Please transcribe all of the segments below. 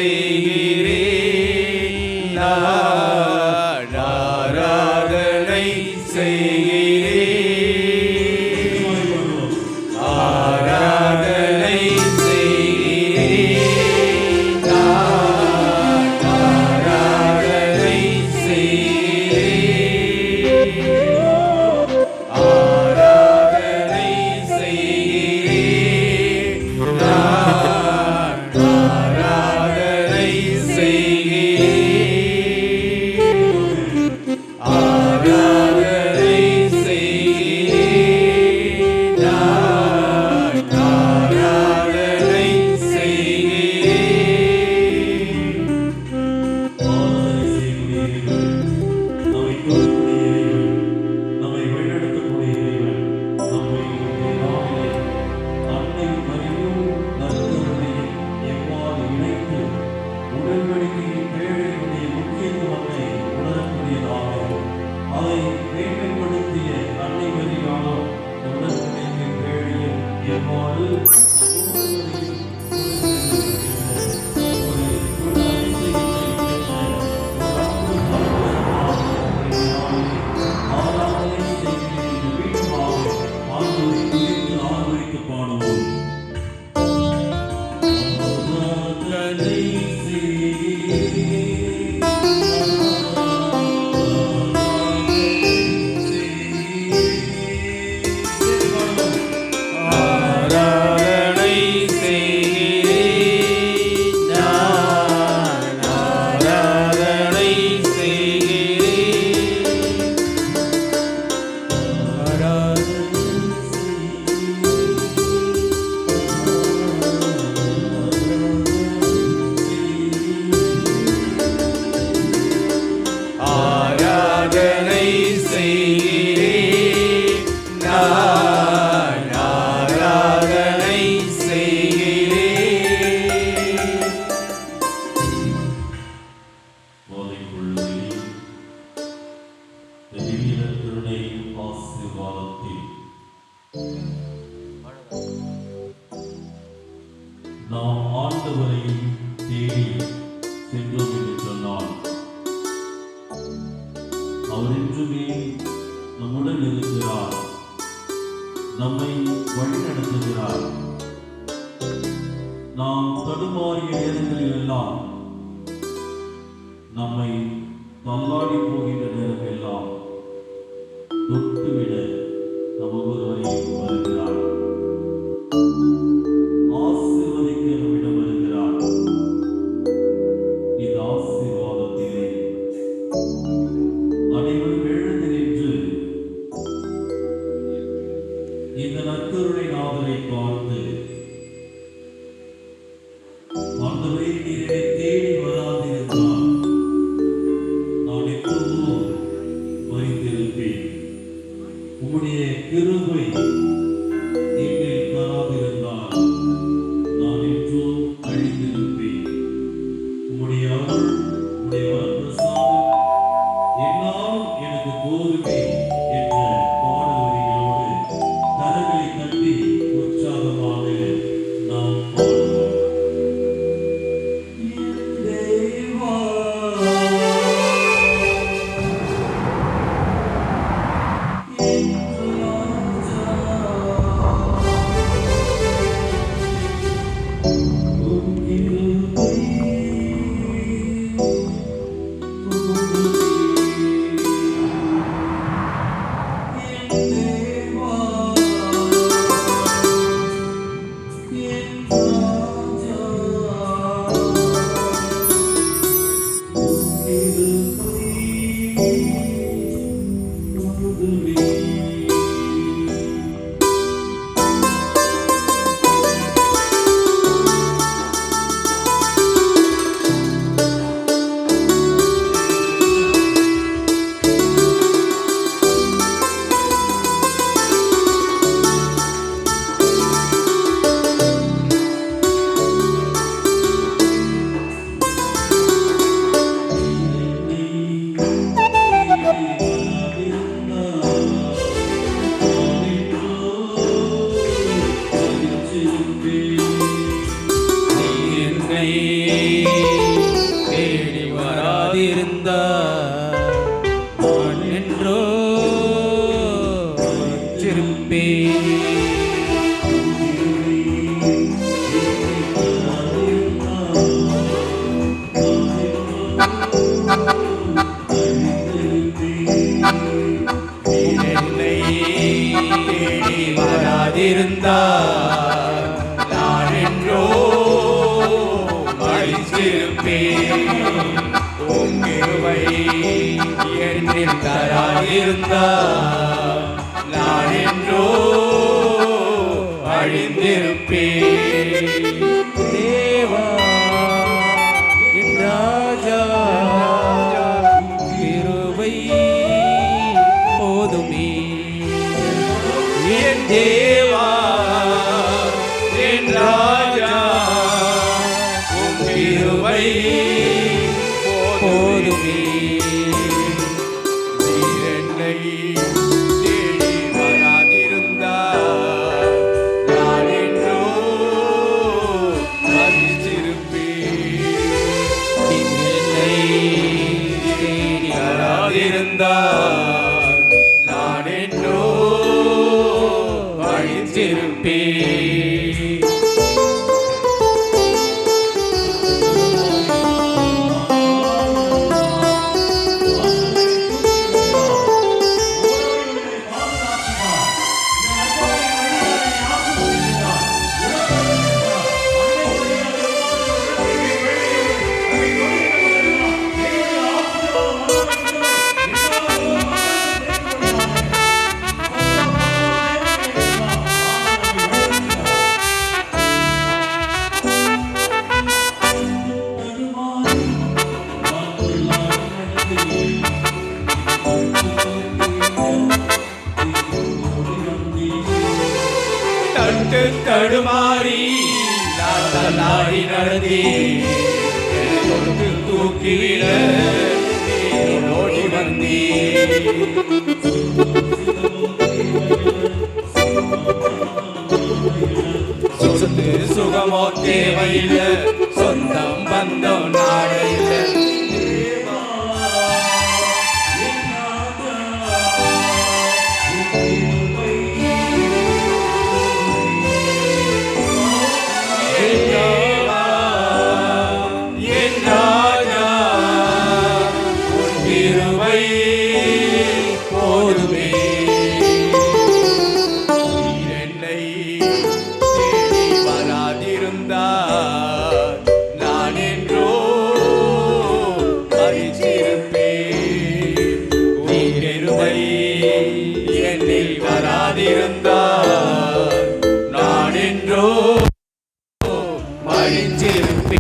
செய்கிறேன், நான் ஆராதனை செய்கிறேன், ஆராதனை செய்கிறேன், நான் ஆராதனை செய்கிறேன், ஆராதனை செய்கிறேன், நான் ஆராதனை செய்கிறேன், ஆராதனை செய்கிறேன், நான் ஆராதனை செய்கிறேன். ஆராதனை செய்கிறேன், நான் ஆராதனை செய்கிறேன், ஆராதனை செய்கிறேன், நான் ஆராதனை செய்கிறேன். போதை பொழுதில் திவ்ய கருணை ஆசீர்வாதத்தில் நாம் ஆண்டவரையும் தேடி சென்றோம் என்று சொன்னால் அவர் என்றுமே நம்முடன் இருக்கிறார், நம்மை வழிநடத்துகிறார். நாம் தடுமாறிய நேரங்களில் எல்லாம், நம்மை தள்ளாடி போகின்ற நேரமெல்லாம் தொட்டுவிட நம் ஒவ்வொருவரையும் வருகிறார், ஆசீர்வதிக்க நம்மிடம் வருகிறார். இந்த ஆசீர்வாதத்திலே அனைவரும் எழுந்து நின்று இந்த நற்கருணை நாதரை பார்த்து, ஆண்டவரே, நீர் என்னை தேடி வராதிருந்தால் நான் எப்போதோ மரித்திருப்பேன். உம்முடைய கிருபை என்னில் தராதிருந்தால் நான் என்றோ அழிந்திருப்பேன். உம்முடைய அருள், உம்முடைய வரப்பிரசாதம் எல்லாம் எனக்கு போதுமே என்ற பாடல் வரிகளோடு கரங்களை தட்டி உற்சாகமாக நாம் பாடுவோம். என் தேவா, என் ராஜா, உன் கிருபை என்னை தேடி வராதிருந்தார் நான் என்றோ வச்சிருப்பேன். என்னை தேடி வராதிருந்தார் நான் என்றோ மறித்திருப்பேன். உம் கிருபை என்னில் தராதிருந்தார் நான் என்றோ அழிந்திருப்பேன். தேவா என் ராஜா கிருபை போதுமே. என் தேவா என் ராஜா உம் கிருபை போதுமே. நீர் என்னை தேடி வராதிருந்தார் நான் என்றோ மறித்திருப்பேன். நீர் என்னை தேடி வராதிருந்தார் நான் என்றோ அழித்திருப்பேன். தட்டு தடுமாறி நான் தள்ளாடி நடந்தேன். தொட்டு தூக்கிவிட நீர் ஓடி வந்தீர். சொத்து சுகமோ தேவையில்லை, சொந்தம் பந்தம் நாடையில்லை. போதுமே. என்னை தேடி வராதிருந்தார் நான் என்றோ மறித்திருப்பேன். நீர் கிருபை என்னில் வராதிருந்தார் நான் என்றோ மறித்திருப்பேன்.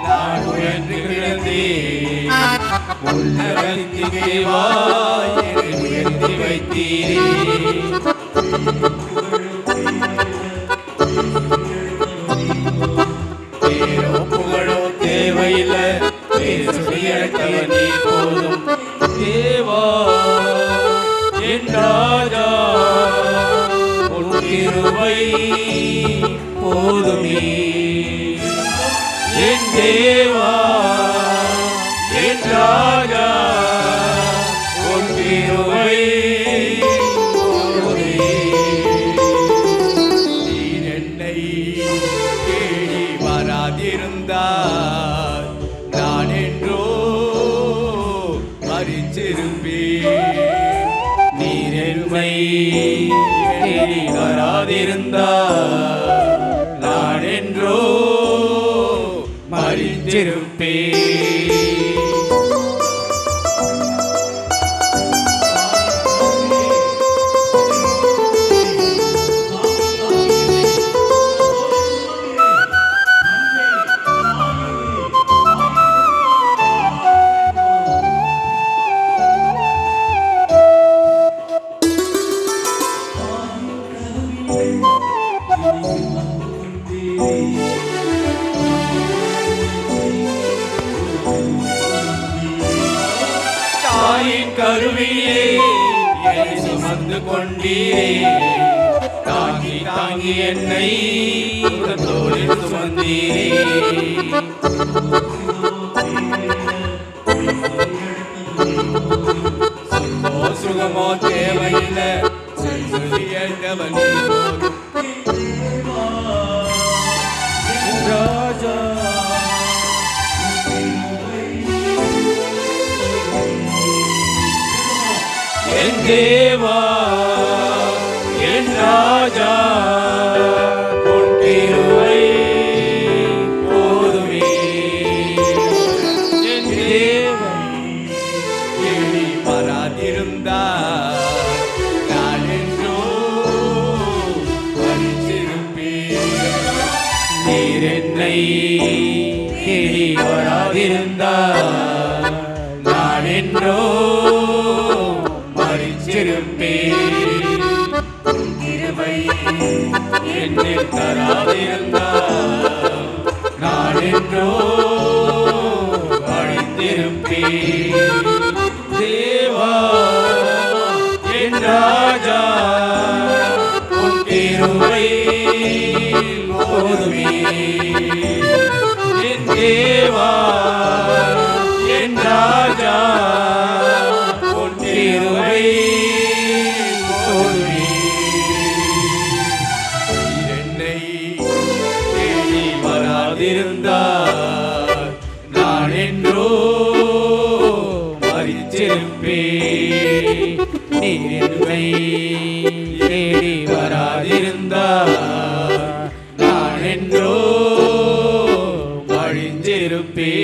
நான் உயர்ந்து கிடந்தேன். உன்னதத்தின் தேவா என்னை உயர்த்தி வைத்தீரே. பேரோ புகழோ தேவையில்லை, பேசுடையவர் நீ போதும். தேவா என் ராஜா உன் கிருபை போதுமே. என் தேவா என் ராஜா உன் கிருபை போதுமே. நீர் என்னை தேடி வராதிருந்தார் நான் என்றோ மறித்திருப்பேன். மறிச்சிருப்பே நீர் என்னை தேடி வராதிருந்தா நான் என்றோ மறித்திருப்பே தாயின் கருவிலே என்னை சுமந்து கொண்டீரே தாங்கி தாங்கி என்னை தோளில் சுமந்தீரே சொந்தோ சுகமோ தேவையில்லை செல்வன் ராஜா என் தேவா என் ராஜா உன் கிருபை போதுமே என் தேவா தேடி வராதிருந்தா நான் என்றோ மறித்திருப்பேன் நீர் என்னை தேடி வராதிருந்தா நான் என்றோ மறித்திருப்பேன் கிருபை என்னில் தராதிருந்தால் நான் என்றோ மறித்திருப்பேன் தேவா என் ராஜா உன் கிருபை போதுமே என் தேவா என் ராஜா உன் கிருபை போதுமே என்னை தேடி வராதிருந்தால் நான் என்றோ மறித்திருப்பேன் நீர் என்னை தேடி வராதிருந்தால் நான் என்றோ மறித்திருப்பேன்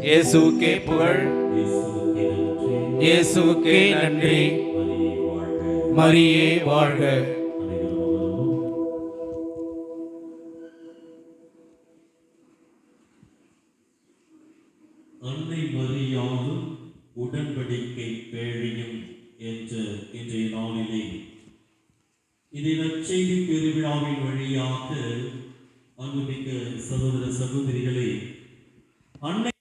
இயேசுவுக்கே புகழ் இயேசுவுக்கே நன்றி மரியே வாழ்க அன்னை மரியாளும் உடன்படிக்கை பேழையும் என்ற இன்றைய நாளிலே இதை நற்செய்தி பெருவிழாவின் வழியாக அன்புமிக்க சகோதர சகோதரிகளே அன்னை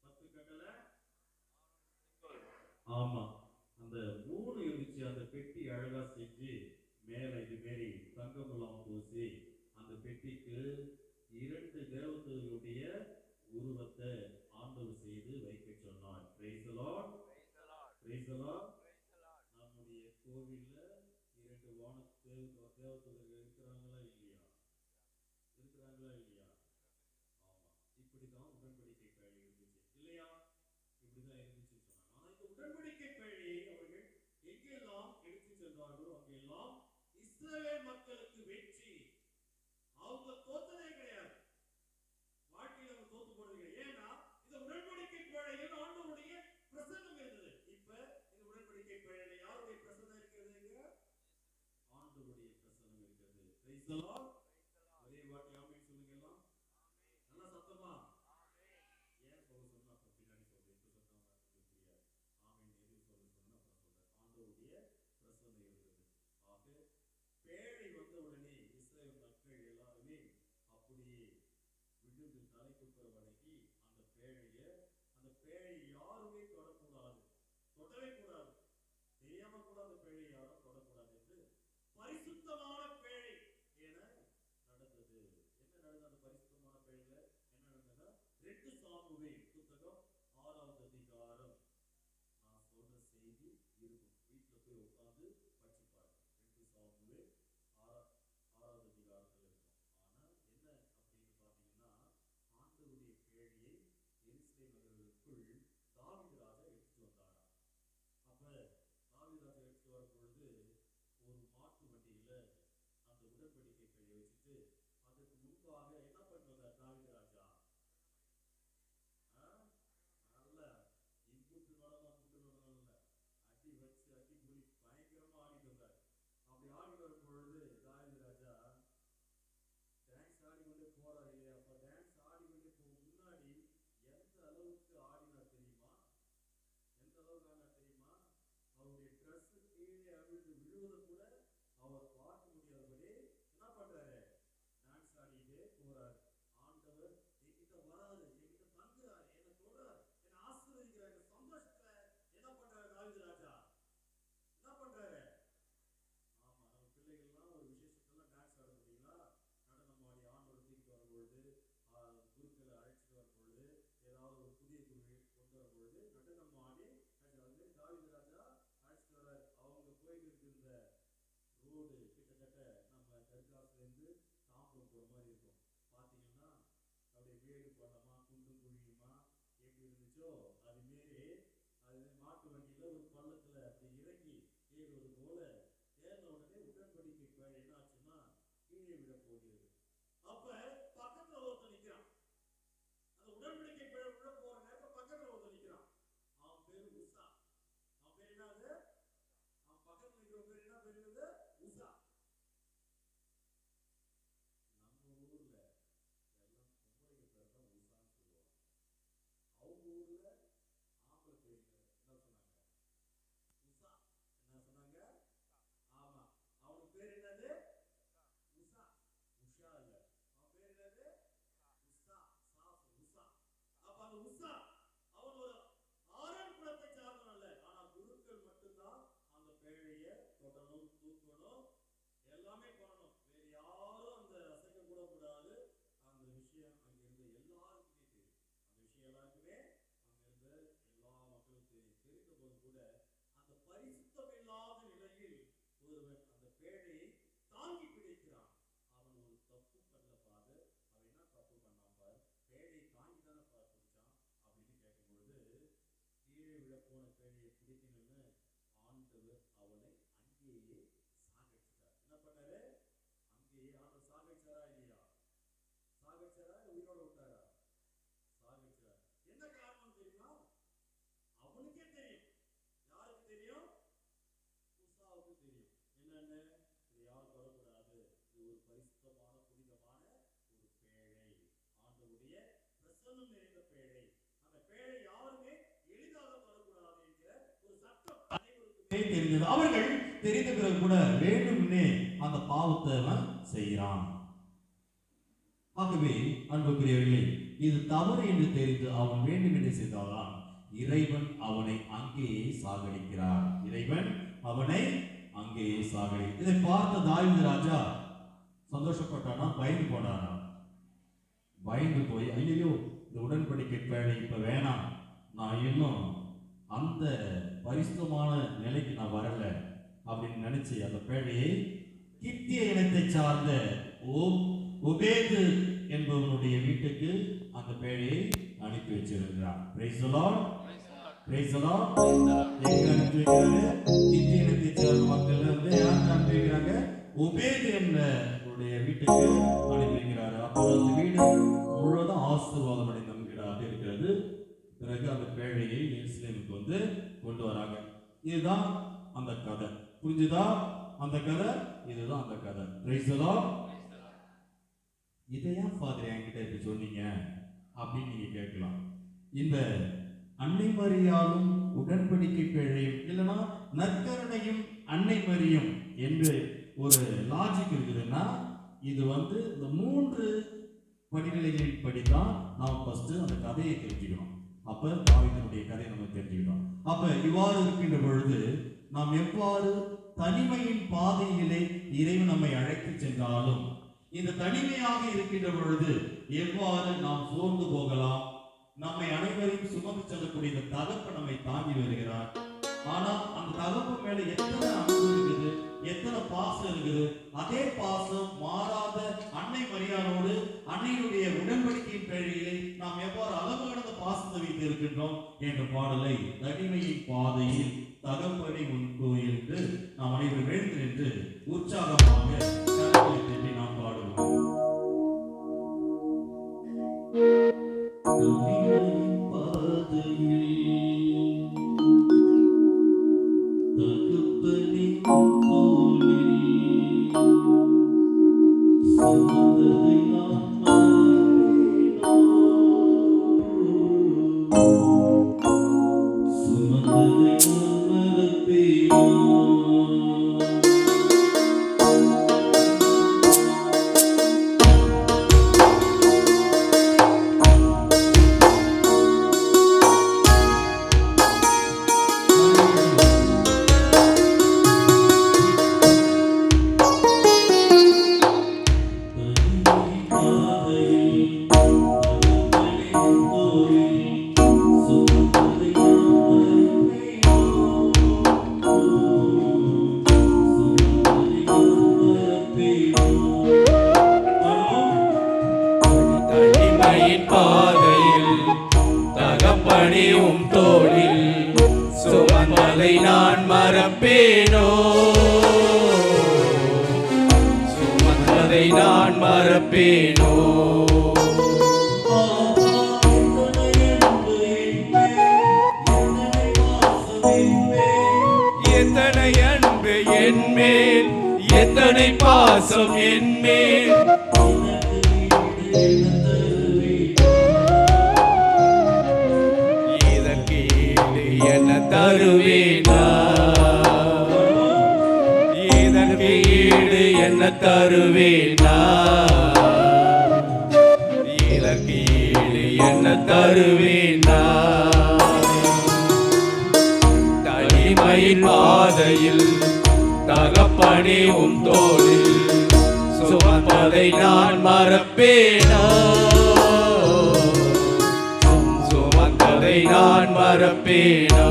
10 கட்டளை. ஆமா, அந்த 3 இருந்துச்சு. அந்த பெட்டி அழகா செஞ்சு மேல இது மாரி தங்கமெல்லாம் பூசி அந்த பெட்டிக்கு 2 தேவதூதர்களுடைய உருவத்தை ஆண்டவர் செய்து வைக்க சொன்னார். Price the Lord, praise the Lord. நம்முடைய கோவில்ல 2 தேவதூதர்கள் இருக்கிறாங்களா இல்லையா? இருக்கிறாங்களா இல்லையா? ஆமா, இப்படிதான் உடன்படிக்கை பேழை இருந்துச்சு இல்லையா? இப்படிதான் இருந்துச்சுன்னு சொன்னாங்க. ஆனா இந்த உடன்படிக்கை பேழையை அவர்கள் எங்கெல்லாம் எடுத்து சென்றார்களோ அங்கெல்லாம் இஸ்ரவேல் மக்களுக்கு வெற்றி. அவங்க தோத்ததே கிடையாது, வாழ்க்கையில அவங்க தோத்து போனது கிடையாது. ஏன்னா இந்த உடன்படிக்கை பேழையில் ஆண்டவருடைய பிரசன்னம் இருந்தது. இப்ப இந்த உடன்படிக்கை பேழையில யாருடைய பிரசன்னம் இருக்கிறதுங்க? ஆண்டவருடைய பிரசன்னம் இருக்கிறது. Price the Lord. ஒரே வாட்டி ஆமென் சொல்லுங்க எல்லாம். நல்லா சத்தமா. ஏன் சொல்ல சொன்னா அப்புறம் பின்னாடி சொல்றேன். இப்ப சொன்னா உங்களுக்கு புரியாது. ஆமென் எது சொல்ல சொன்னா அப்புறம் சொல்றேன். ஆண்டவருடைய பிரசன்னம் இருந்தது. ஆக பேழை வந்த உடனே இஸ்ரவேல் மக்கள் எல்லாருமே அப்படியே விழுந்து தலை குப்புற வணங்கி அந்த பேழை யாருமே தொடக்கூடாது, தொடவே கூடாது, தெரியாம கூட அந்த பேழை யாரும் தொடக்கூடாது என்று பரிசுத்தமான பேழை என நடந்தது. என்ன நடந்தது அந்த பரிசுத்தமான பேழையில? என்ன நடந்ததுன்னா 2 சாமுவேல் புத்தகம் 6வது அதிகாரம். நான் சொல்ற செய்தி இருக்கும், வீட்டுல போய் உட்கார்ந்து படிச்சு பாருங்க. 2 சாமுவேல் 6வது அதிகாரத்துல இருக்கும். ஆனா என்ன அப்படின்னு பாத்தீங்கன்னா, ஆண்டவருடைய பேழையை எருசலேம் நகருக்குள் தாவீது ராஜா எடுத்துட்டு வந்தாராம். அப்ப தாவீது ராஜா எடுத்துட்டு வரும் பொழுது ஒரு மாட்டு வண்டியில அந்த உடன்படிக்கை பேழையை வச்சுட்டு அதற்கு முன்பாக என்ன பண்ணுவார் தாவீது ராஜா? நல்ல இன்புட்டு நடனம் இல்ல, அடி வச்சு அடி புலி பயங்கரமா ஆடிட்டு வந்தார். அப்படி ஆடி வரும் பொழுது தாவீது ராஜா டான்ஸ் ஆடிக்கொண்டே போறாரு இல்லையா? அப்ப டான்ஸ் ஆடிக்கொண்டே போக முன்னாடி எந்த அளவுக்கு ஆடினா தெரியுமா? எந்த அளவுக்கு ஆடினா தெரியுமா? அவருடைய ட்ரெஸ் கீழே அவிழ்ந்து விழுவதை கூட அவர் பார்க்க முடியாதபடி என்ன பண்றாரு? டான்ஸ் ஆடிட்டே போறாரு. ஆண்டவர் என்கிட்ட வராரு, என்கிட்ட தங்குறாரு, என்ன சொல்றாரு, என்ன ஆசீர்வதிக்கிறார். இந்த சந்தோஷத்துல என்ன பண்றாரு தாவீது ராஜா? என்ன பண்றாரு? ஆமா, நம்ம பிள்ளைகள்லாம் ஒரு விசேஷத்தெல்லாம் டான்ஸ் ஆட முடியுங்களா? நடனம் ஆடி ஆண்டவர் தூக்கிட்டு வரும்பொழுது, குருக்களை அழைச்சிட்டு வரும்பொழுது, ஏதாவது ஒரு புதிய குருவை கொண்டு வரும்பொழுது நடனம் ஆடி தாவீது ராஜா அழைச்சிட்டு வர்றாரு. அவங்க போயிட்டு இருந்த ரோடு கிட்டத்தட்ட நம்ம தெற்காசுல இருந்து தாம்பரம் போற மாதிரி இருக்கும். பாத்தீங்கன்னா அப்படியே மேடு பள்ளமா குண்டு குழியுமா எப்படி இருந்துச்சோ அது மாரி அது மாட்டு வண்டியில ஒரு பள்ளத்துல அப்படி இறங்கி ஏறுவது போல ஏறின உடனே உடன்படிக்கை பேழை என்ன ஆச்சுன்னா கீழே விட போகிறது. அப்ப பக்கத்துல ஒருத்தர் நிக்கிறான். அந்த உடன்படிக்கை பேழை விட போற நேரத்துல பக்கத்துல ஒருத்தர் நிக்கிறான். அவன் பேரு உசா. அவன் பேர் என்னது? அவன் பக்கத்துல நிக்கிற பேர் என்ன பேரு? உசா. நம்ம ஊர்ல எல்லாம் பொம்பளைங்க பேர் தான் உசான்னு சொல்லுவாங்க. அவங்க ஊர்ல ஆம்பளை பேர் என்ன சொன்னாங்க? உசா. என்ன சொன்னாங்க? ஆமா, அவனுக்கு பேர் என்னது? உசா. உஷா இல்ல, அவன் பேர் என்னது? உசா. உசா. அப்ப அந்த உசா அவன் ஒரு ஆரோன் குலத்தை சார்ந்தவன் அல்ல. ஆனா குருக்கள் மட்டும்தான் அந்த பேழைய தொடணும், தூக்கணும், எல்லாமே பண்ணணும். வேற யாரும் அந்த அசைக்க கூட கூடாது. அந்த விஷயம் அங்க இருந்த எல்லாருக்குமே தெரியும். அந்த விஷயம் எல்லாருக்குமே அங்க இருந்த எல்லா மக்களுக்கும் தெரியும். தெரிந்த போது கூட அந்த பரிசுத்தம் இல்லாத நிலையில் ஒருவன் அந்த பேழையை தாங்கி பிடிக்கிறான். அவன் ஒரு தப்பு பண்ணல பாரு. அவன் என்ன தப்பு பண்ணான் பாரு? பேழையை தாங்கி தானே பிடிச்சான் அப்படின்னு கேட்கும் பொழுது கீழே விழ போன பேழையை பிடிக்கணும்னு ஆண்டவர் அவனை அங்கேயே சாகடிச்சார். என்ன பண்ணாரு? அங்கேயே ஆண்டவர் சாகடிச்சாரா இல்லையா? சாகடிச்சாரா உயிரோட விட்டாரா? சாகடிச்சார். என்ன காரணம் தெரியுமா? அவனுக்கே தெரியும். யாருக்கு தெரியும்? உசாவுக்கு தெரியும். என்னன்னு? இது யாரும் தொடக்கூடாது, இது ஒரு பரிசுத்தமான புனிதமான ஒரு பேழை, ஆண்டவருடைய பிரசன்னம் நிறைந்த பேழை. அந்த பேழை யாருமே எளிதாக தொடக்கூடாது என்கிற ஒரு சட்டம் அனைவருக்குமே தெரிந்தது. அவர்கள் தெரிந்த பிறகு கூட வேண்டும்னே அந்த பாவத்தை அவன் செய்கிறான். ஆகவே அன்புக்குரியவர்களே, இது தவறு என்று தெரிந்து அவன் வேண்டும் என்று செய்தால்தான் இறைவன் அவனை அங்கேயே சாகடிக்கிறார். இறைவன் அவனை அங்கேயே சாகடிக்கிறார். இதை பார்த்த தாவீது ராஜா சந்தோஷப்பட்டானா, பயந்து போனானா? பயந்து போய், ஐயோ இந்த உடன்படிக்கை பேழை இப்ப வேணாம், நான் இன்னும் அந்த பரிசுத்தமான நிலைக்கு நான் வரல அப்படின்னு நினைச்சு அந்த பேழையை கித்திய இனத்தை சார்ந்த ஒபேது என்பவனுடைய வீட்டுக்கு அந்த பேழையை அனுப்பி வச்சிருக்கிறான். Price the Lord, praise the Lord. எங்க அனுப்பி வைக்கிறாரு? கித்திய இனத்தை சார்ந்த மக்கள் வந்து யாருக்கு அனுப்பி வைக்கிறாங்க? ஒபேது என்பவருடைய வீட்டுக்கு அனுப்பி வைக்கிறாரு. அப்போ அந்த வீடு முழுவதும் ஆசீர்வாதம் அடைந்த வீடாக இருக்கிறது. பிறகு அந்த பேழையை எருசலேமுக்கு வந்து கொண்டு வராங்க. இதுதான் அந்த கதை. புரிஞ்சுதா? அந்த கதை இதுதான் அந்த கதை. Praise the lord. இதையா ஃபாதர் என்கிட்ட இப்படி சொன்னீங்க அப்படின்னு நீங்க கேட்கலாம். இந்த அன்னை மரியாளும் உடன்படிக்கை பேழையும் இல்லைன்னா நற்கருணையும் அன்னை மரியும் என்று ஒரு லாஜிக் இருக்குதுன்னா, இது வந்து இந்த 3 படிநிலைகளின் படிதான் நாம் ஃபர்ஸ்ட் அந்த கதையை தெரிஞ்சுக்கணும். அப்ப தாவீதுடைய கதையை நம்ம தெரிஞ்சுக்கிட்டோம். அப்ப இவ்வாறு இருக்கின்ற பொழுது நாம் எவ்வாறு தனிமையின் பாதையிலே இறைவன் நம்மை அழைத்து சென்றாலும், இந்த தனிமையாக இருக்கின்ற பொழுது எவ்வாறு நாம் சோர்ந்து போகலாம். நம்மை அனைவரையும் சுமந்து செல்லக்கூடிய இந்த தகப்பன் நம்மை தாங்கி வருகிறார். ஆனா அந்த தகப்பன் மேல எத்தனை அன்பு இருக்குது, எத்தனை பாசம் இருக்குது. அதே பாசம் மாறாத அன்னை மரியாளோடு அன்னையுடைய உடன்படிக்கையின் பேழையிலே நாம் எவ்வாறு அளவு கடந்த பாசத்தை வைத்து இருக்கின்றோம் என்ற பாடலை தனிமையின் பாதையில் தகப்பனை உன் கோயிலுக்கு நாம் அனைவரும் எழுந்து நின்று உற்சாகமாக கரங்களை தட்டி நாம் பாடுவோம். தனிமையின் பாதையில் நான் மறப்பேனோ? எத்தனை அன்பு என்மேல், எத்தனை பாசம் என்மேல். இதற்கு ஈடு என்ன தருவேனா? இதற்கு ஈடு என்ன தருவேனா? இதற்கு ஈடு என்ன தருவேனா? தனிமையின் பாதையில் தகப்பனே உம் தோளில் சுமப்பதை நான் மறப்பேனோ? சுமந்ததை நான் மறப்பேனோ?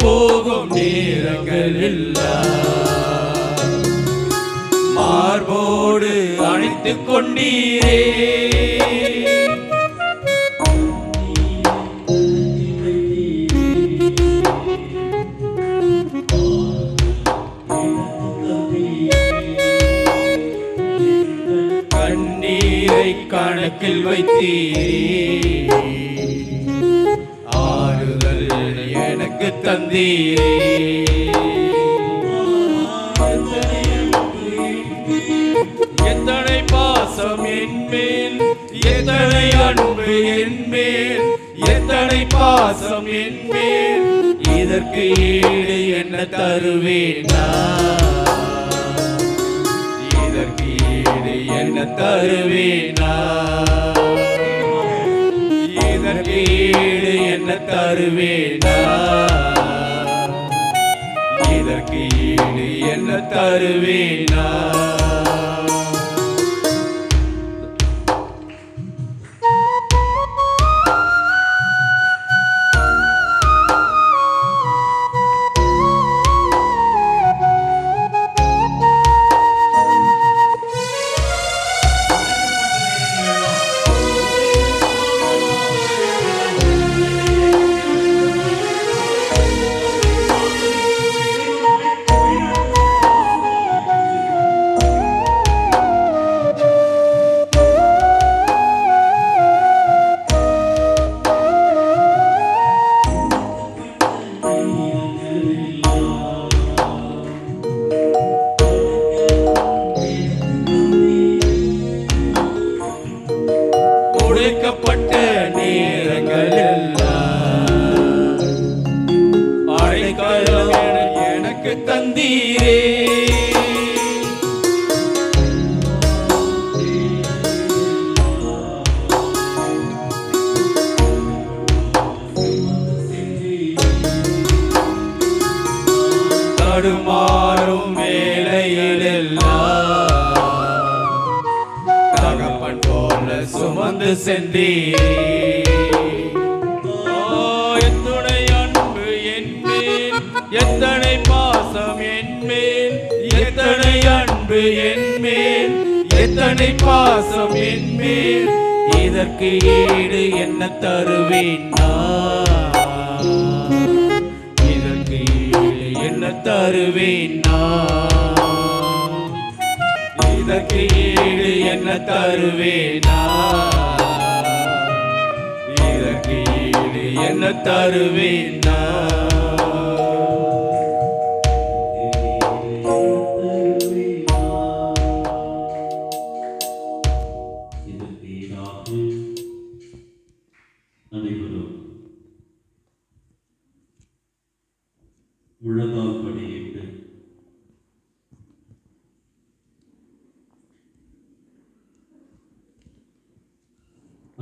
போகும் நேரங்கள் மார்போடு அணைத்துக் கொண்டீரே. வைத்தீரே, ஆறுதல் எனக்கு தந்தீரே. எத்தனை பாசம் என்மேல், எத்தனை அன்பு என்மேல், எத்தனை பாசம் என்மேல், இதற்கு ஈடு என்ன தருவேன் நான்? இதற்கு ஈடு என்ன தருவேன் நான்? இதற்கு ஈடு என்ன தருவேன் நான்? இதற்கு ஈடு என்ன தருவேன் நான்? உடைக்கப்பட்ட நேரங்கள் எல்லாம் அடைக்கலம் எனக்கு தந்தீரே, தடுமாறும் வேளையிலெல்லாம் தகப்பன் போல சுமந்து சென்றீரே. எத்துணை அன்பு என்மேல், எத்தனை பாசம் என்மேல், எத்தனை அன்பு என்மேல், எத்தனை பாசம் என்மேல், இதற்கு ஈடு என்ன தருவேன் நான்? இதற்கு ஈடு என்ன தருவேன் நான்? இதற்கு ஈடு என்ன தருவேன் நான்? இதற்கு ஈடு என்ன தருவேன் நான்? இதற்கு ஈடாக அனைவரும் முழங்கால் படியிட்டு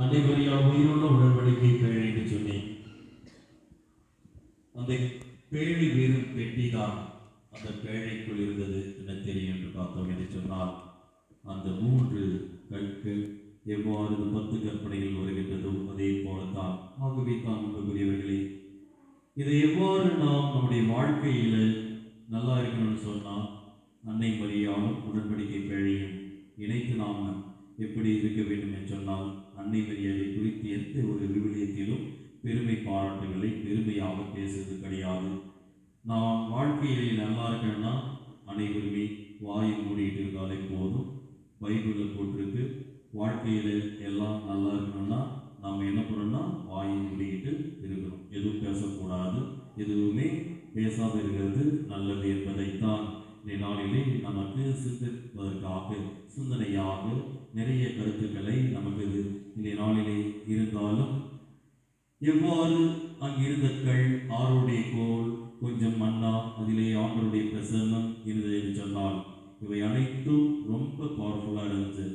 அனைவரையும் உயிருள்ள உடன்படிக்கை பேழை என்று சொன்னேன். அந்த பேழை வெறும் பெட்டிதான் அந்த பேழைக்குள் இருந்தது என்ன தெரியும் என்று பார்த்தோம் என்று சொன்னால், அந்த 3 கற்கள் எவ்வாறு 10 கற்பனைகள் வருகின்றதோ அதே போலத்தான். ஆகவே தான் அன்புக்குரியவர்களே, இதை எவ்வாறு நாம் நம்முடைய வாழ்க்கையில நல்லா இருக்கணும்னு சொன்னால், அன்னை மரியாளும் உடன்படிக்கை பேழையும் இணைத்து நாம் எப்படி இருக்க வேண்டும் என்று சொன்னால், அன்னை மரியாதை குறித்து எந்த ஒரு விவிலியத்திலும் பெருமை பாராட்டுகளை பெருமையாக பேசுவது கிடையாது. நாம் வாழ்க்கையிலே நல்லா இருக்கணும்னா அனைவருமே வாயை மூடிட்டு இருந்தாலே போதும். பைபிளில் போட்டிருக்கு, வாழ்க்கையில் எல்லாம் நல்லா இருக்கணும்னா நாம் என்ன பண்ணணும்னா வாயை மூடிக்கிட்டு இருக்கணும். எதுவும் பேசக்கூடாது, எதுவுமே பேசாத இருக்கிறது நல்லது என்பதைத்தான் இந்த நாளிலே நமக்கு சிந்திப்பதற்காக சிந்தனையாக நிறைய கருத்துக்களை நமக்கு இந்த நாளிலே இருந்தாலும், எவ்வாறு அங்கிருந்த கல், ஆரோடைய கோல், கொஞ்சம் மன்னா, அதிலே ஆண்டவருடைய பிரசன்னம் இருந்தது என்று சொன்னால், இவை அனைத்தும் ரொம்ப பவர்ஃபுல்லாக இருந்துச்சு.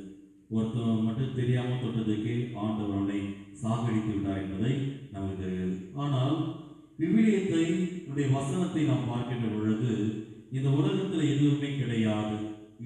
ஒருத்தர் மட்டும் தெரியாமல் தொட்டதுக்கு ஆண்டவரை சாகடித்து விட்டார் என்பதை நமக்கு தெரிகிறது. ஆனால் விவிலியத்தை வசனத்தை நாம் பார்க்கின்ற பொழுது, இந்த உலகத்தில் எதுவுமே கிடையாது,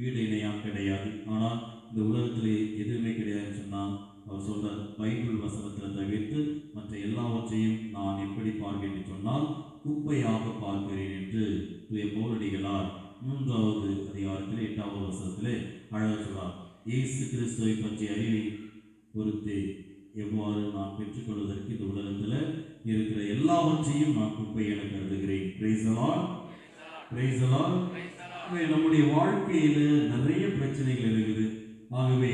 ஈடு இணையாக கிடையாது. ஆனால் இந்த உலகத்தில் எதுவுமே கிடையாதுன்னு சொன்னால் அவர் சொல்றார், பைபிள் வசனத்தில் தவிர்த்து மற்ற எல்லாவற்றையும் நான் எப்படி பார்க்கிறேன் என்று சொன்னால் குப்பையாக பார்க்கிறேன் என்று தூய பவுலடிகளார் 3வது அதிகாரத்தில் 8வது வசனத்திலே அழகாக சொல்றார். இயேசு கிறிஸ்துவை பற்றிய அறிவை பொறுத்து எவ்வாறு நான் பெற்றுக்கொள்வதற்கு இந்த உலகத்தில் இருக்கிற எல்லாவற்றையும் நான் குப்பை என கருதுகிறேன். Price the Lord, praise the Lord. நம்முடைய வாழ்க்கையில் நிறைய பிரச்சனைகள் இருக்குது. ஆகவே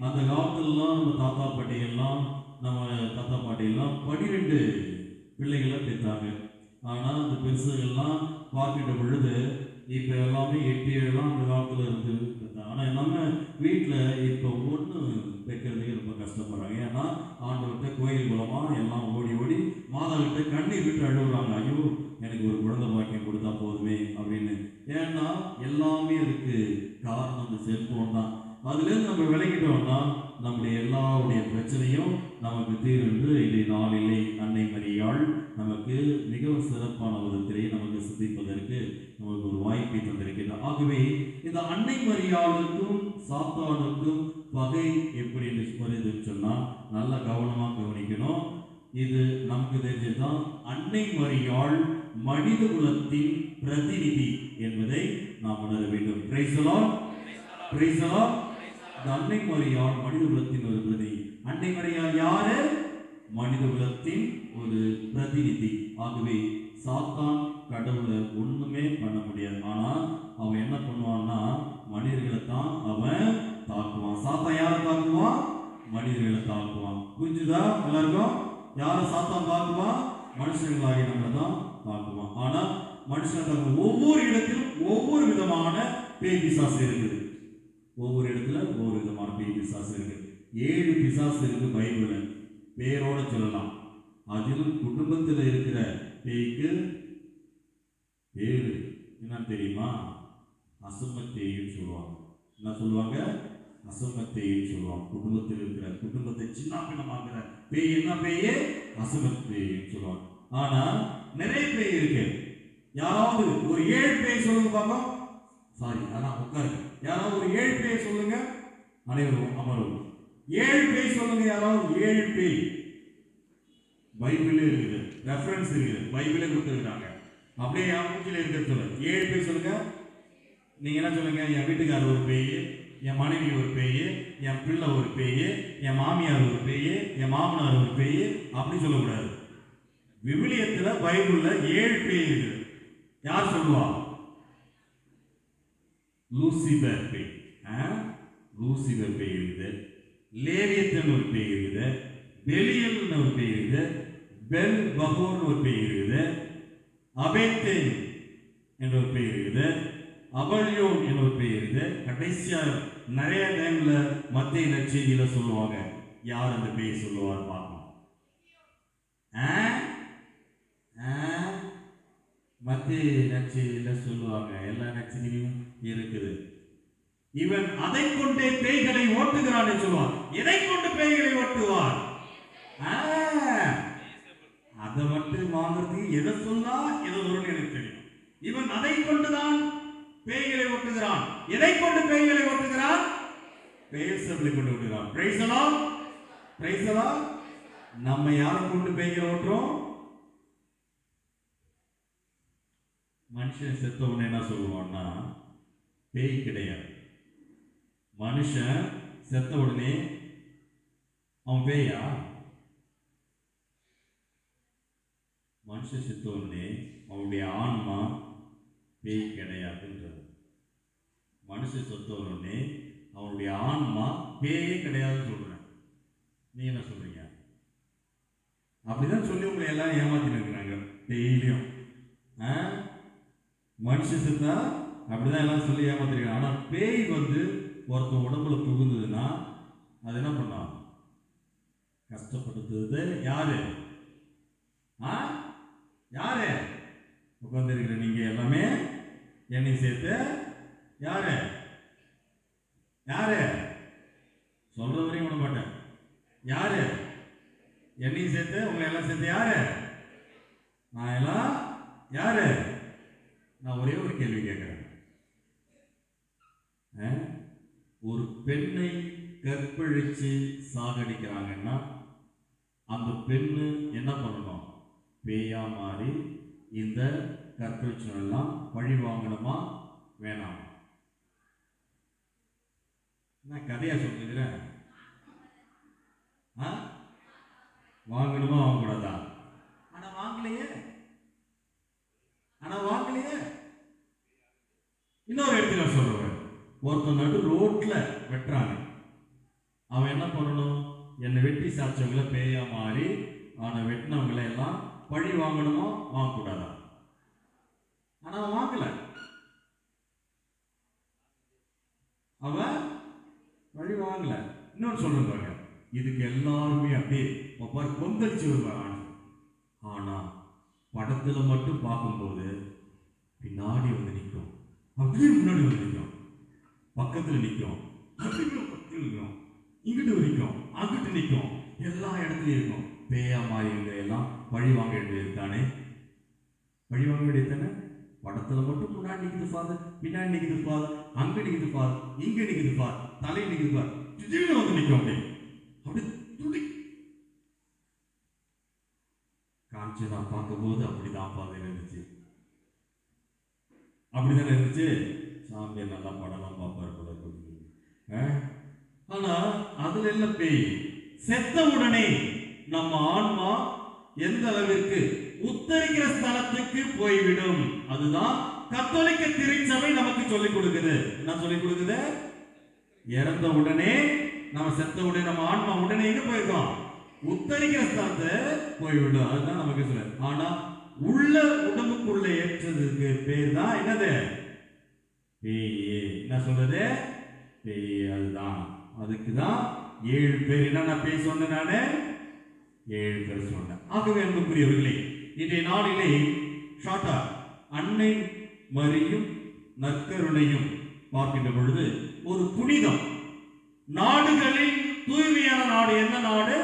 அந்த காலத்துலலாம் நம்ம தாத்தா பாட்டிகள்லாம் நம்ம தாத்தா பாட்டிகள்லாம் 12 பிள்ளைகளை பெற்றாங்க. ஆனால் அந்த பெருசுகள்லாம் பார்க்கின்ற பொழுது இப்போ எல்லாமே 8 7 அந்த காலத்தில் இருந்து பெற்றாங்க. ஆனால் நம்ம வீட்டில் இப்போ ஒன்று வைக்கிறதுக்கு ரொம்ப கஷ்டப்படுறாங்க. ஏன்னா ஆண்டவர்கிட்ட கோயில் மூலமாக எல்லாம் ஓடி ஓடி மாதாவிட்ட கண்ணீர் விட்டு அழுகுறாங்க. ஐயோ எனக்கு ஒரு குழந்தை பாக்கியம் கொடுத்தா போதுமே அப்படின்னு. ஏன்னா எல்லாமே இருக்கு. காரணம் அந்த செல்போன் தான். அதுலேருந்து நம்ம விலகிட்டோம்னா நம்முடைய எல்லாருடைய பிரச்சனையும் நமக்கு தீர்ந்து இதை நாளிலே அன்னை மரியாள் நமக்கு மிகவும் சிறப்பான விதத்திலே நமக்கு சிந்திப்பதற்கு நமக்கு ஒரு வாய்ப்பை தந்திருக்கிறார். ஆகவே இந்த அன்னை மரியாளுக்கும் சாத்தானுக்கும் பகை எப்படி என்று வருதுன்னு சொன்னால் நல்லா கவனமாக கவனிக்கணும். இது நமக்கு தெரிஞ்சதுதான். அன்னை மரியாள் மனித குலத்தின் பிரதிநிதி என்பதை நாம் உணர வேண்டும். Price the Lord, praise the Lord. அன்னை மரியாள் மனித குலத்தின் ஒரு பிரதிநிதி. அன்னை மரியாள் யாரு? மனித குலத்தின் ஒரு பிரதிநிதி. ஆகவே சாத்தான் கடவுளை ஒண்ணுமே பண்ண முடியாது. ஆனா அவன் என்ன பண்ணுவான்னா மனிதர்களை தான் அவன் தாக்குவான். சாத்தான் யாரை தாக்குவான்? மனிதர்களை தாக்குவான். புரிஞ்சுதா எல்லாருக்கும்? யாரை சாத்தான் தாக்குவான்? மனுஷங்களாகி நம்மளை தான் தாக்குவான். ஆனா மனுஷன் ஒவ்வொரு இடத்திலும் ஒவ்வொரு விதமான பேய் பிசாசு இருக்குது. ஒவ்வொரு இடத்துல ஒவ்வொரு விதமான பேய் பிசாசு இருக்கு. 7 பிசாசு இருக்கு பைபிள்ல, பேரோட சொல்லலாம். அதிலும் குடும்பத்தில் இருக்கிற பேய்க்கு பேரு என்ன தெரியுமா? அசுமத்தேயும் சொல்லுவாங்க. என்ன சொல்லுவாங்க? அசுமத்தேயும் சொல்லுவாங்க. குடும்பத்தில் இருக்கிற, குடும்பத்தை சின்ன பின்னமாக்குற பேய் என்ன பேய்? அசுமத்தேயும் சொல்லுவாங்க. ஆனா நிறைய பேய் இருக்கு. யாராவது ஒரு 7 பேய் சொல்லுங்க பாப்போம். சாரி, அதான் உட்காருங்க. யாராவது ஒரு 7 பேய் சொல்லுங்க. அனைவரும் அமரும். 7 பேய் சொல்லுங்க. யாராவது 7 பேய். பைபிளே இருக்குது, ரெஃபரன்ஸ் இருக்குது, பைபிளே கொடுத்துருக்காங்க. அப்படியே என் மூச்சில் இருக்கிறது சொல்லுங்க. 7 பேய் சொல்லுங்க. நீங்க என்ன சொல்லுங்க? என் வீட்டுக்காரர் ஒரு பேய், என் மனைவி ஒரு பேய், என் பிள்ளை ஒரு பேய், என் மாமியார் ஒரு பேய், என் மாமனார் ஒரு பேய். அப்படி சொல்லக்கூடாது. விவிலியத்துல பைபிள்ல 7 பேய் இருக்குது. யார் சொல்லுவா? லூசிபர் பேய், லூசிபர் பேய் இருக்குது. லேவியத்தன் ஒரு பேய் இருக்குது. பெலியல்னு ஒரு பேய் இருக்குது. பெல் பகோர்னு ஒரு பேய் இருக்குது. அபேத்தேன் என்ற ஒரு பேய் இருக்குது. அபல்யோன் என்ற ஒரு பேய் இருக்குது. கடைசியா நிறைய டைம்ல மத்திய நற்செய்தியில சொல்லுவாங்க. யார் அந்த பேய் சொல்லுவார் பார்க்கலாம். மத்திய நற்செய்தியில சொல்லுவாங்க. எல்லா நற்செய்தியிலும் இருக்குது. இவன் அதை கொண்டே பேய்களை ஓட்டுகிறான் என்று சொல்லுவார். எதை கொண்டு பேய்களை ஓட்டுவார்? அதை மட்டும் வாங்குறதுக்கு எதை சொன்னா எதை வரும்னு எனக்கு தெரியும். இவன் அதை கொண்டுதான் பேய்களை ஓட்டுகிறான். எதை கொண்டு பேய்களை ஓட்டுகிறான்? பெயர்சபையை கொண்டு ஓட்டுகிறான். Praise the Lord, praise the Lord. நம்ம யாரை கொண்டு பேய்களை ஓட்டுறோம்? மனுஷன் செத்த உடனே என்ன சொல்லுவான்னா பேய் கிடையாது. மனுஷன் செத்த உடனே அவன் பேயா? மனுஷன் செத்த உடனே அவனுடைய ஆன்மா பேய் கிடையாதுன்றது. மனுஷன் செத்த உடனே அவனுடைய ஆன்மா பேயே கிடையாதுன்னு சொல்றேன். நீ என்ன சொல்றீங்க? அப்படிதான் சொல்லி உங்களை எல்லாம் ஏமாத்திட்டு இருக்கிறாங்க டெய்லியும். மனுஷன் செத்தா அப்படிதான் எல்லாம் சொல்லி ஏமாத்திருக்காங்க. ஆனா பேய் வந்து ஒருத்தன் உடம்புல புகுந்ததுன்னா அது என்ன பண்ணா? கஷ்டப்படுத்துறது யாரு? யாரு? உட்கார்ந்திருக்கிற நீங்க எல்லாமே என்னை சேர்த்து யாரு? யாரு சொல்ற வரையும் விட மாட்டேன். யாரு? என்னையும் சேர்த்து உங்களை எல்லாம் சேர்த்து யாரு? நான் எல்லாம் யாரு? நான் ஒரே ஒரு கேள்வி கேட்கிறேன். ஒரு பெண்ணை கற்பழிச்சு சாகடிக்கிறாங்கன்னா அந்த பெண்ணு என்ன பண்ணணும்? பேயா மாறி இந்த கற்பழிச்செல்லாம் பழி வாங்கணுமா வேணாம்? நான் கதையா சொல்லுகிறேன். வாங்கணுமா வாங்கக்கூடாதா? ஆனா வாங்கலையே. இன்னொரு இடத்துல சொல்றேன். ஒருத்தர் நடு ரோட்ல வெட்டுறாங்க. அவன் என்ன பண்ணணும்? என்னை வெட்டி சாச்சவங்கள பேயா மாறி அவனை வெட்டினவங்களை எல்லாம் பழி வாங்கணுமோ வாங்கக்கூடாதா? ஆனா அவன் வாங்கல. அவன் பழி வாங்கல. இன்னொன்னு சொல்றாங்க, இதுக்கு எல்லாருமே அப்படியே கொந்தளிச்சு வருவாங்க. ஆனா படத்துல மட்டும் பார்க்கும்போது பின்னாடி வந்து நிற்கும், அப்படியே முன்னாடி வந்து நிற்கும், பக்கத்துல நிற்கும், பக்கத்துல நிற்கும், இங்கிட்டு நிற்கும், அங்கிட்டு நிற்கும், எல்லா இடத்துலயும் இருக்கும். பேயா மாறி எல்லாம் பழி வாங்க வேண்டியது தானே? பழி வாங்க வேண்டியது தானே? படத்துல மட்டும் முன்னாடி நிற்குது ஃபாதர், பின்னாடி நிற்குது ஃபாதர், அங்க நிற்குது ஃபாதர், இங்க நிற்குது ஃபாதர், தலை நிற்குது ஃபாதர், திடீர்னு வந்து நிற்கும். அப்படி துடி காமிச்சு நான் பார்க்கும்போது அப்படிதான் ஃபாதர் இருந்துச்சு. அப்படிதானே இருந்துச்சு. சாமி நல்லா படம்லாம் பார்ப்பாரு போல. ஆனா அதுல எல்லாம் பேய். செத்த உடனே நம்ம ஆன்மா எந்த அளவிற்கு உத்தரிக்கிற ஸ்தலத்துக்கு போய்விடும். அதுதான் கத்தோலிக்க திருச்சபை நமக்கு சொல்லிக் கொடுக்குது. என்ன சொல்லிக் கொடுக்குது? இறந்த உடனே, நம்ம செத்த உடனே நம்ம ஆன்மா உடனே எங்க போயிருக்கோம்? உத்தரிக்கிற ஸ்தலத்தை போய்விடும். அதுதான் நமக்கு சொல்ல. ஆனா உள்ள உடம்புக்குள்ள ஏற்றதுக்கு பேர் தான் என்னது? பேய். என்ன சொல்றது? பேய். அதுதான். அதுக்குதான் 7 பேர். என்ன நான் பேய் சொன்னேன்? நானு 7 பேர் சொன்னேன். ஆகவே அன்புக்குரியவர்களே, இன்றைய நாளிலே ஷார்ட்டா அன்னை மரியும் நற்கருணையும் பார்க்கின்ற பொழுது ஒரு புனிதம். நாடுகளில் தூய்மையான நாடு என்ன நாடு?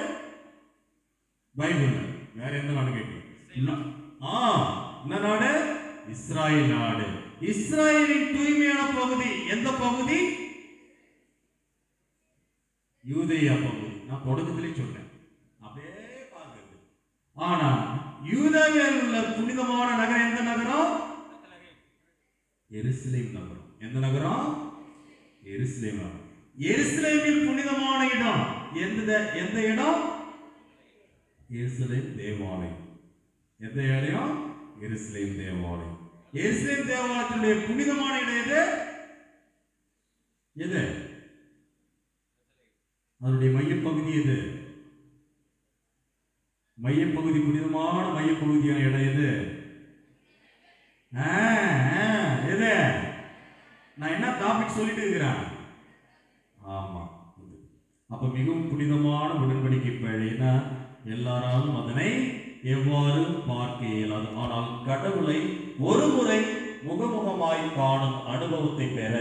பைபிள். வேற எந்த நாடு கேட்கும்? என்ன நாடு? இஸ்ராயல் நாடு. இஸ்ராயலின் தூய்மையான பகுதி எந்த பகுதி? யூதேயா பகுதி. நான் தொடக்கத்திலே சொன்னேன். அப்படியே பார்க்கிறது. ஆனா யூதேயாவில் உள்ள புனிதமான நகரம் எந்த நகரம்? எருசலேம் நகரம். எந்த நகரம்? எருசலேம் நகரம். எருசலேமில் புனிதமான இடம் எந்த இடம்? எருசலேம் தேவாலயம். எந்த இடம்? எருசலேம் தேவாலயம். எருசலேம் தேவாலயத்தினுடைய புனிதமான இடம் எது? எது? அதனுடைய மையப்பகுதி எது? மையப்பகுதி, புனிதமான மையப்பகுதியான இடம் எது? எது? நான் என்ன டாபிக் சொல்லிட்டு இருக்கிறேன்? ஆமா. அப்ப மிகவும் புனிதமான உடன்படிக்கை பேழைனா எல்லாராலும் அதனை எவ்வாறு பார்க்க இயலாது. ஆனால் கடவுளை ஒரு முறை முகமுகமாய் காணும் அனுபவத்தை பெற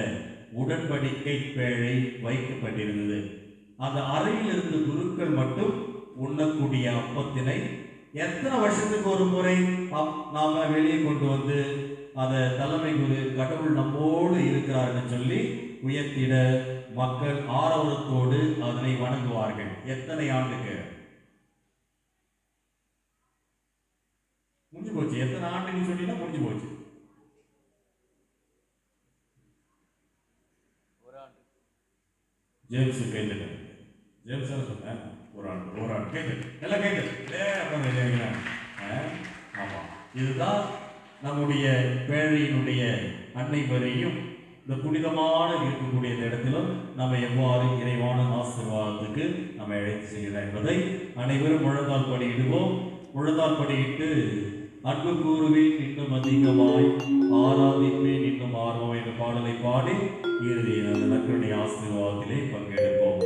உடன்படிக்கை பேழை வைக்கப்பட்டிருந்தது. அந்த அறையில் இருந்து குருக்கள் மட்டும் உண்ணக்கூடிய அப்பத்தினை எத்தனை வருஷத்துக்கு ஒரு முறை நாம வெளியே கொண்டு வந்து அதை தலைமை குரு கடவுள் நம்மோடு இருக்கிறார்னு சொல்லி உயர்த்திட மக்கள் ஆரவாரத்தோடு அதனை வணங்குவார்கள். எத்தனை ஆண்டுக்கு? முடிஞ்சு போச்சு. எத்தனை ஆண்டு நீ சொன்னீங்கன்னா முடிஞ்சு போச்சு. ஜேம்ஸ் கேட்டு ஜேம்ஸ் சொன்ன ஒரு ஆண்டு கேட்டு எல்லாம் கேட்டு. ஆமா, இதுதான் நம்முடைய பேழையினுடைய அன்னை வரையும் இந்த புனிதமான இருக்கக்கூடிய இந்த இடத்திலும் நம்ம எவ்வாறு இறைவான ஆசீர்வாதத்துக்கு நம்ம அழைத்து செய்யலாம் என்பதை அனைவரும் முழங்கால் படியிடுவோம். முழங்கால் படியிட்டு அன்பு கூறுவேன் இன்னும் அதிகமாய், ஆராதிப்பேன் இன்னும் ஆர்வம் என்ற பாடலை பாடி இறுதியில் அந்த நற்கருணை ஆசீர்வாதத்திலே பங்கெடுப்போம்.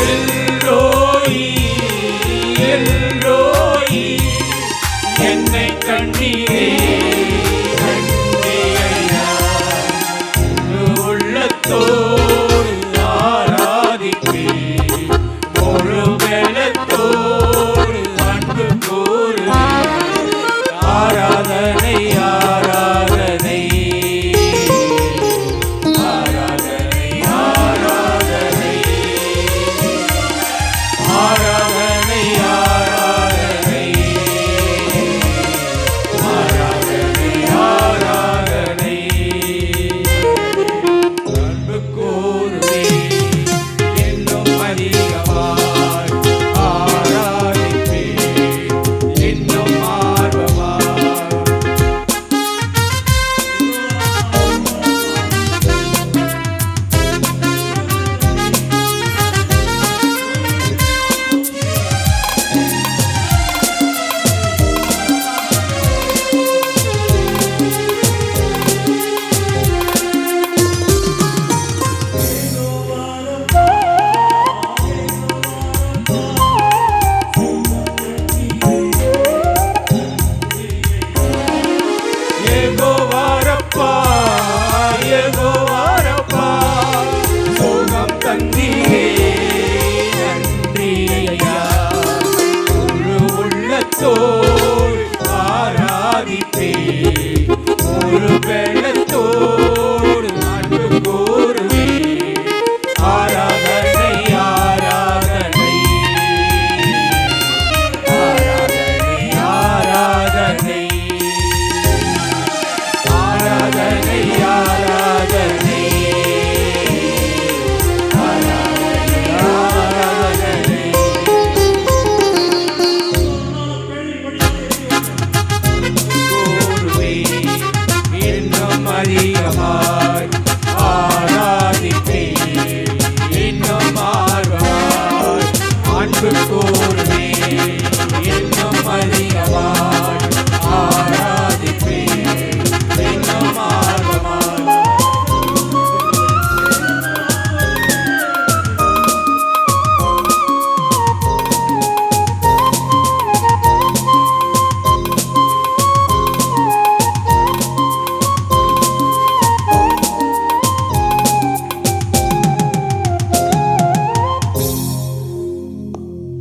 எல்ரோயி எல்ரோயி என்னை கண்டீரே நன்றி ஐயா. முழு உள்ளத்தோடு ஆராதிப்பேன், முழு பலத்தோடு அன்பு கூறுவேன். ஆராதனை ஆராதனை ஆராதனை ஆராதனை ஆராதனை ஆராதனை ஆராதனை ஆராதனை அன்பு கூறுவேன் இன்னும் அதிகமாய் ஆராதிப்பேன் இன்னும் ஆர்வமாய். யெகோவாரப்பா யெகோவாரப்பா சுகம் தந்தீரே நன்றி ஐயா. முழு உள்ளத்தோடு ஆராதிப்பேன், முழு பலத்தோடு அன்பு கூறுவேன். ஆராதனை ஆராதனை ஆராதனை ஆராதனை ஆராதனை ஆராதனை ஆராதனை ஆராதனை. கூறுவேன் இன்னும் அதிகமாய் ஆராதிப்பேன் இன்னும் ஆர்வமாய் அன்பு கூறுவேன் இன்னும் அதிகமாய் ஆராதிப்பேன் இன்னும் ஆர்வமாய்.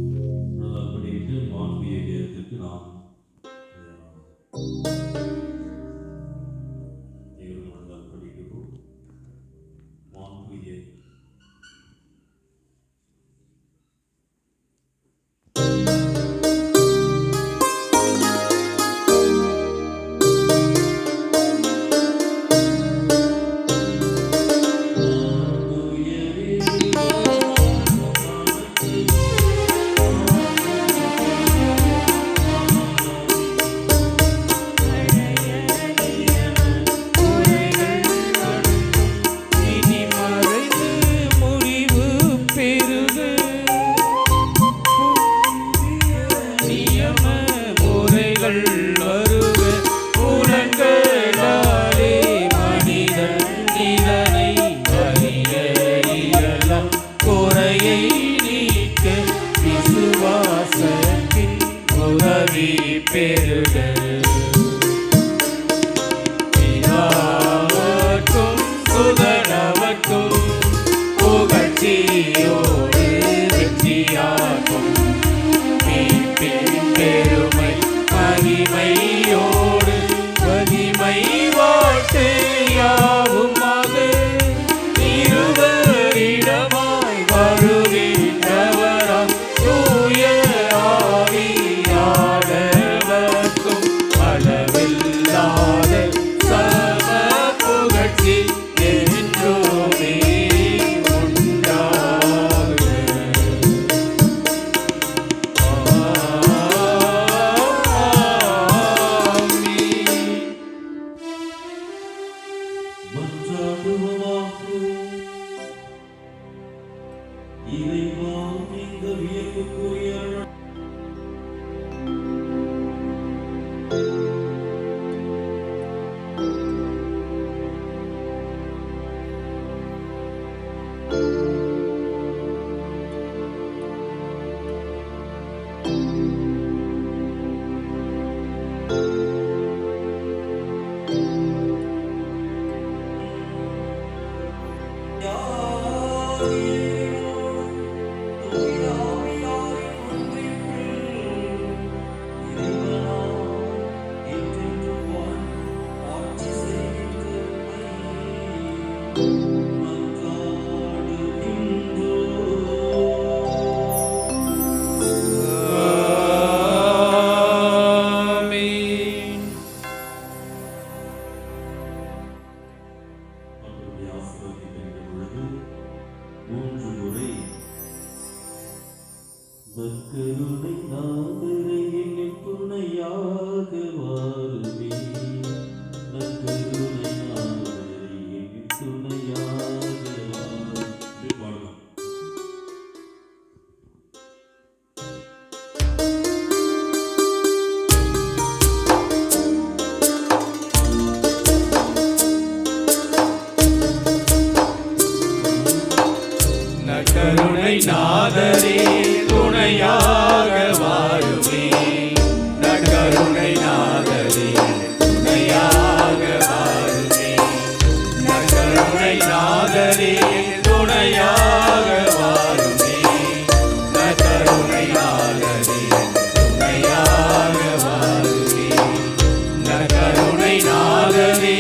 அப்படின்ட்டு வான்மையை நேரத்திற்கு நாம் தேவனால் படிக்கிறோம். வான்மையை இனி மறைந்து முடிவு பெறுக. நியம முறைகள் வருக. புலன்களாலே மனிதன் இதனை அறிய இயலாம். குறையை நீக்க விசுவாசத்தின் உதவி பெறுக. பிதாவுக்கும் சுதனவர்க்கும் புகழ்ச்சியோடு வெற்றியாகும். மீட்பின் பெருமை மகிமையோடு மகிமை வாழ்த்து யாவுமாக இருவரிடமாய் வருகின்றவராம் தூய ஆவியானவர்க்கும் அளவில்லாத சம புகழ்ச்சி என்றுமே உண்டாகுக. ஆமென். மன்றாடுவோமாக. இறைவா, இந்த வியப்புக்குரிய நற்கருணை நாதரே என்னில் துணையாக வாருமே. நற்கருணை நாதரே என்னில் துணையாக வாருமே. பாடலாம். நற்கருணை நாதரே துணையாக வாருமே. நற்கருணை நாதரே துணையாக வாருமே. நற்கருணை நாதரே துணையாக வாருமே. நற்கருணை நாதரே துணையாக வாருமே. நற்கருணை நாதரே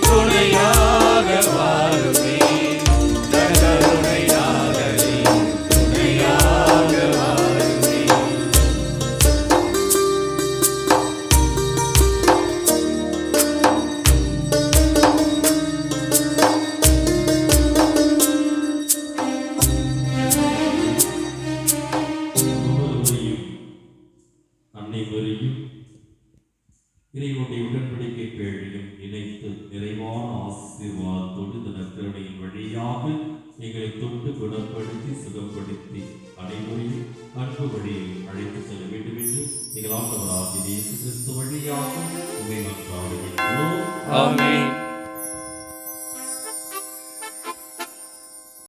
துணையாக வாருமே. நற்கருணை நாதரே துணையாக வாருமே. ஒவ்வொருவரையும் அனைவரையும் இறைவனுடைய உடன்படிக்கை பேழையும் இணைத்து நிறைவான ஆசீர்வாதத்தோடு இந்த நற்கருணையின் வழியாக எங்களை தொட்டு குணப்படுத்தி சுகப்படுத்தி அனைவரையும் அன்பு வழியில் அழைத்து செல்ல வேண்டும் என்று எங்கள் ஆண்டவராகிய இயேசு கிறிஸ்து வழியாக உண்மை மன்றாடுகின்றோம். ஆமென்.